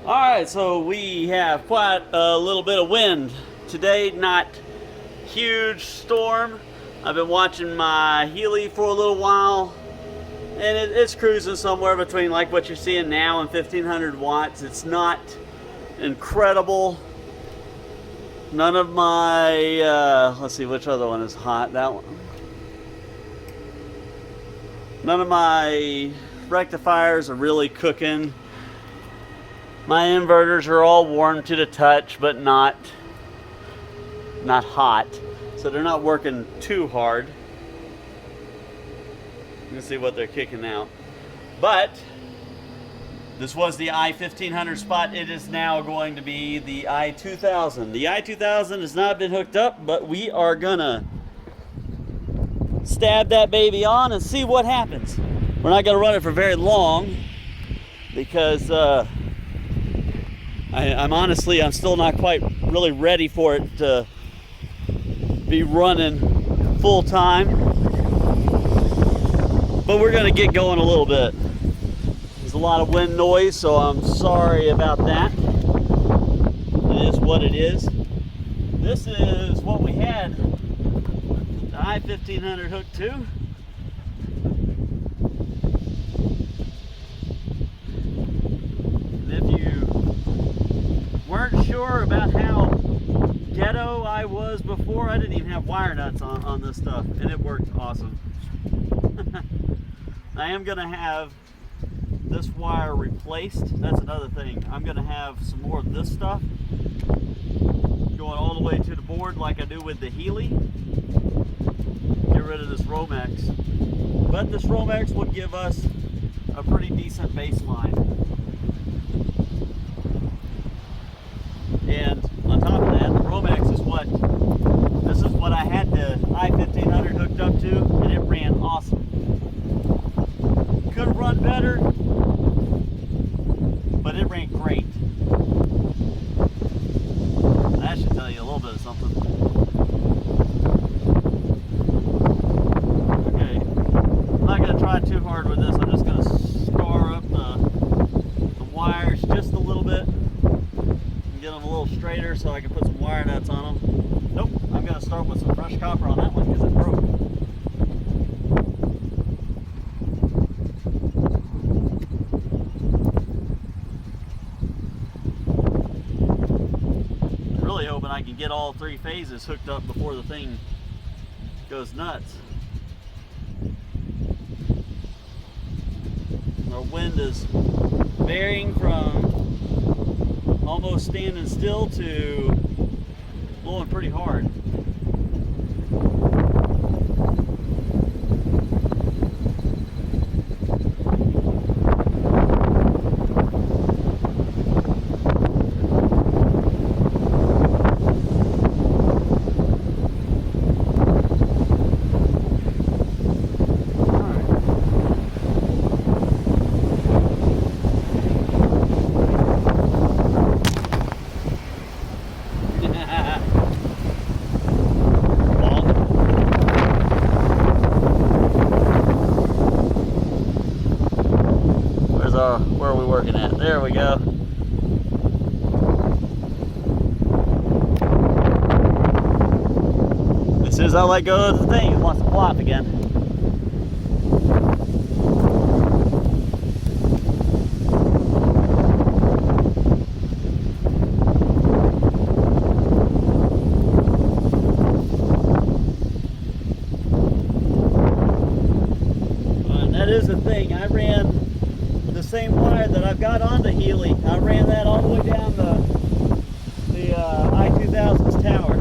Alright, so we have quite a little bit of wind today, not huge storm. I've been watching my Healy for a little while, and it's cruising somewhere between like what you're seeing now and 1500 watts. It's not incredible. None of my, let's see, which other one is hot? That one. None of my rectifiers are really cooking. My inverters are all warm to the touch, but not hot. So they're not working too hard. You can see what they're kicking out. But this was the i1500 spot. It is now going to be the i2000. The i2000 has not been hooked up, but we are gonna stab that baby on and see what happens. We're not gonna run it for very long because I'm still not quite really ready for it to be running full time, but we're gonna get going a little bit. There's a lot of wind noise, so I'm sorry about that. It is what it is. This is what we had the i1500 hooked to. And if you weren't sure about how ghetto I was before, I didn't even have wire nuts on this stuff, and it worked awesome. I am gonna have this wire replaced. That's another thing. I'm gonna have some more of this stuff going all the way to the board like I do with the Healy. Get rid of this Romex. But this Romex would give us a pretty decent baseline. And on top of that, the Romex is this is what I had the i1500 hooked up to, and it ran awesome. Could have run better, but it ran great. That should tell you a little bit of something. Okay, I'm not going to try too hard with this. I'm just going to scar up the wires just a little bit. Get them a little straighter so I can put some wire nuts on them. Nope, I'm going to start with some fresh copper on that one because it broke. I'm really hoping I can get all three phases hooked up before the thing goes nuts. Our wind is varying from almost standing still to blowing pretty hard. Where are we working at? There we go. As soon as I let go of the thing, it wants to flop again. And that is the thing. I ran the same wire that I've got on the Healy. I ran that all the way down the i2000's tower.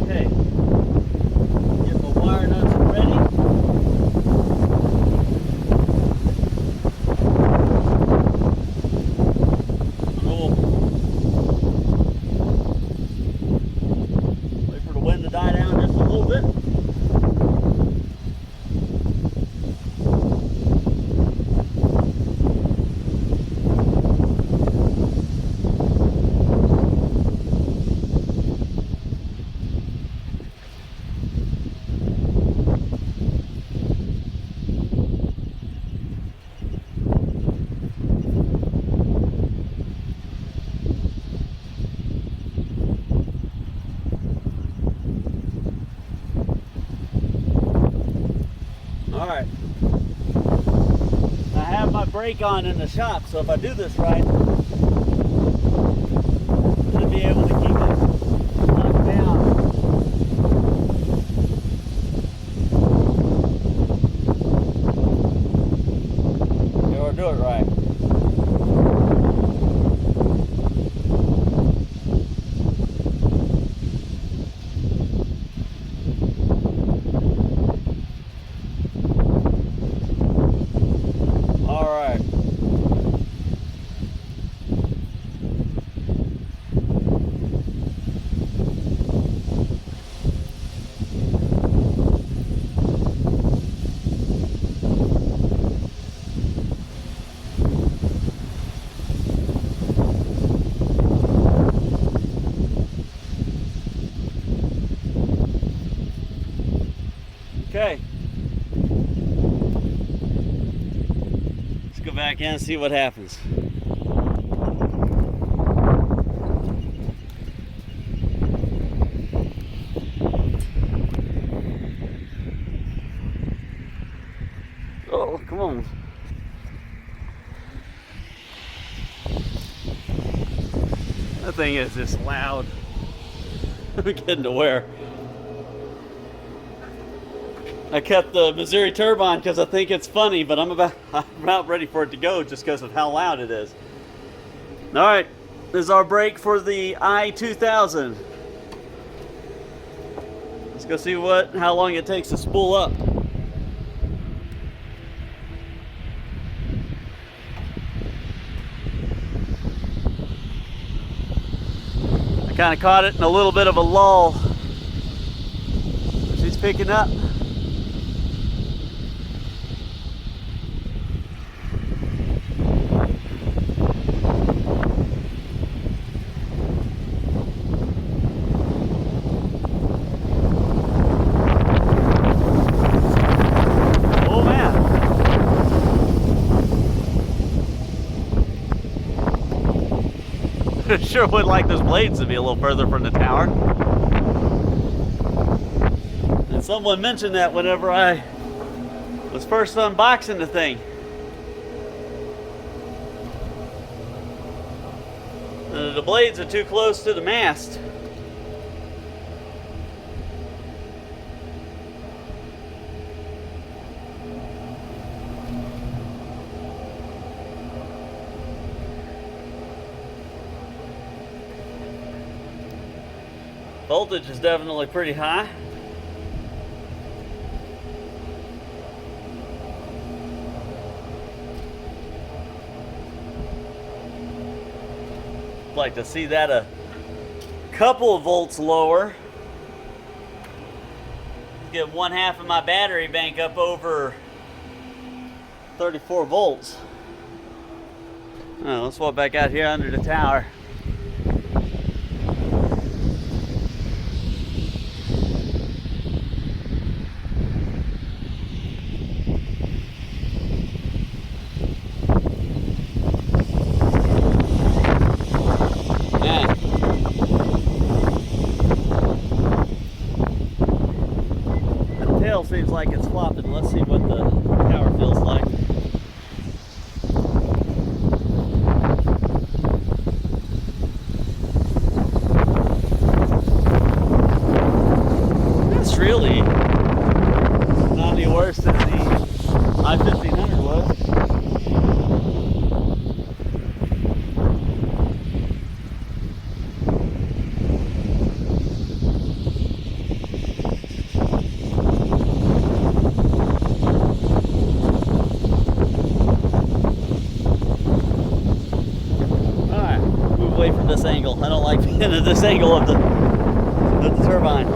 Okay, get my wire nuts ready. Cool. Wait for the wind to die down just a little bit. All right. I have my brake on in the shop, so if I do this right, I'm gonna be able to keep it locked down. Or do it right. Okay. Let's go back in and see what happens. Oh, come on. That thing is just loud. I'm getting to where I kept the Missouri turbine because I think it's funny, but I'm about ready for it to go just because of how loud it is. All right, this is our brake for the i2000. Let's go see how long it takes to spool up. I kind of caught it in a little bit of a lull. She's picking up. Sure would like those blades to be a little further from the tower. And someone mentioned that whenever I was first unboxing the thing. The blades are too close to the mast. Voltage is definitely pretty high. I'd like to see that a couple of volts lower. Get 1/2 of my battery bank up over 34 volts. Let's walk back out here under the tower. Seems like it's flopping. Let's see what the tower feels like. That's really not any worse than the i2000 was. Away from this angle. I don't like being at this angle of the turbine.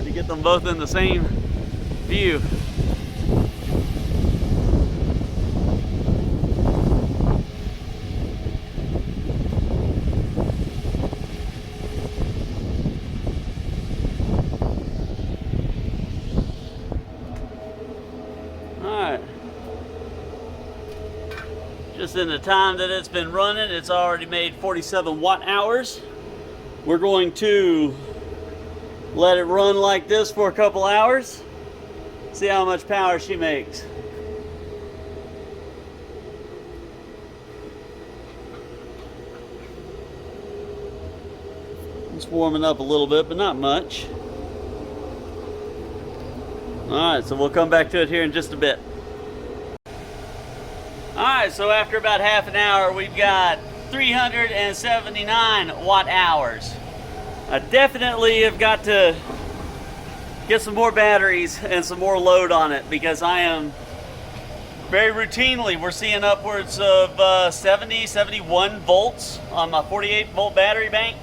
hard to get them both in the same view. Alright. Just in the time that it's been running, it's already made 47 watt hours. We're going to let it run like this for a couple hours. See how much power she makes. It's warming up a little bit, but not much. Alright, so we'll come back to it here in just a bit. Alright, so after about half an hour, we've got 379 watt hours. I definitely have got to get some more batteries and some more load on it, because I am very routinely, we're seeing upwards of 70, 71 volts on my 48 volt battery bank,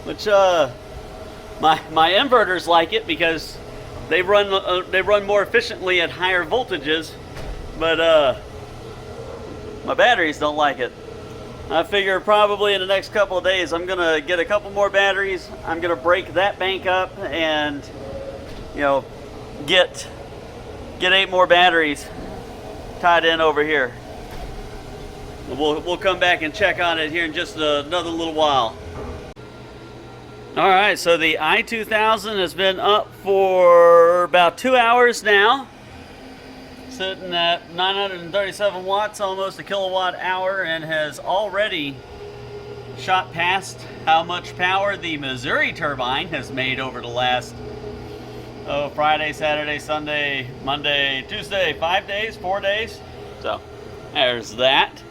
which my inverters like it because they run more efficiently at higher voltages, but my batteries don't like it. I figure probably in the next couple of days I'm gonna get a couple more batteries. I'm gonna break that bank up and, you know, get 8 more batteries tied in over here. We'll come back and check on it here in just another little while. All right, so the i2000 has been up for about 2 hours now, sitting at 937 watts, almost a kilowatt hour, and has already shot past how much power the Missouri turbine has made over the last Friday, Saturday, Sunday, Monday, Tuesday, 5 days, 4 days. So there's that.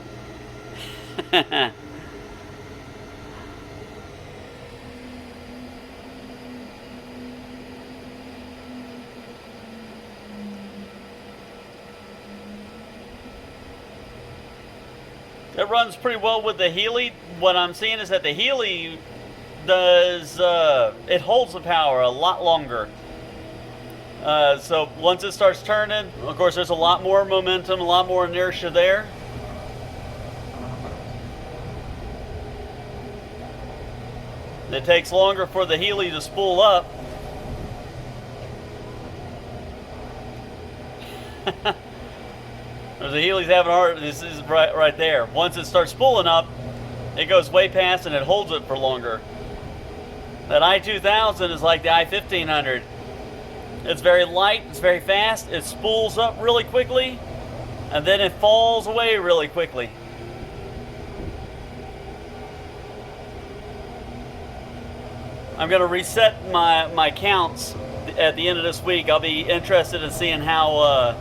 It runs pretty well with the Healy. What I'm seeing is that the Healy does, it holds the power a lot longer. So once it starts turning, of course there's a lot more momentum, a lot more inertia there. It takes longer for the Healy to spool up. The Healy's having hard. This is right there. Once it starts spooling up, it goes way past and it holds it for longer. That i2000 is like the i1500. It's very light, it's very fast, it spools up really quickly, and then it falls away really quickly. I'm going to reset my counts at the end of this week. I'll be interested in seeing how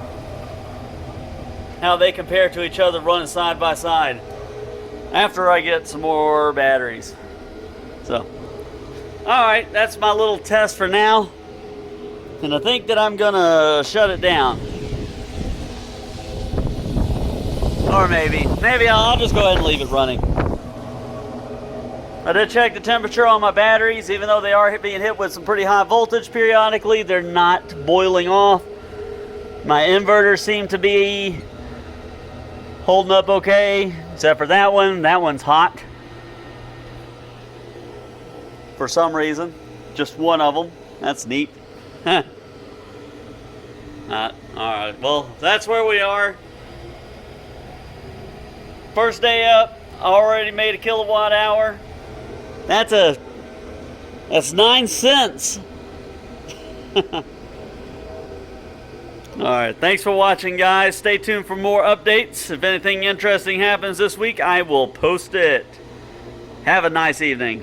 they compare to each other running side by side after I get some more batteries. So, alright, that's my little test for now. And I think that I'm gonna shut it down. Or maybe I'll just go ahead and leave it running. I did check the temperature on my batteries. Even though they are being hit with some pretty high voltage periodically, they're not boiling off. My inverters seem to be holding up okay, except for that one. That one's hot for some reason. Just one of them. That's neat. Alright, well, that's where we are. First day up, already made a kilowatt hour. That's 9 cents. Alright, thanks for watching, guys. Stay tuned for more updates. If anything interesting happens this week, I will post it. Have a nice evening.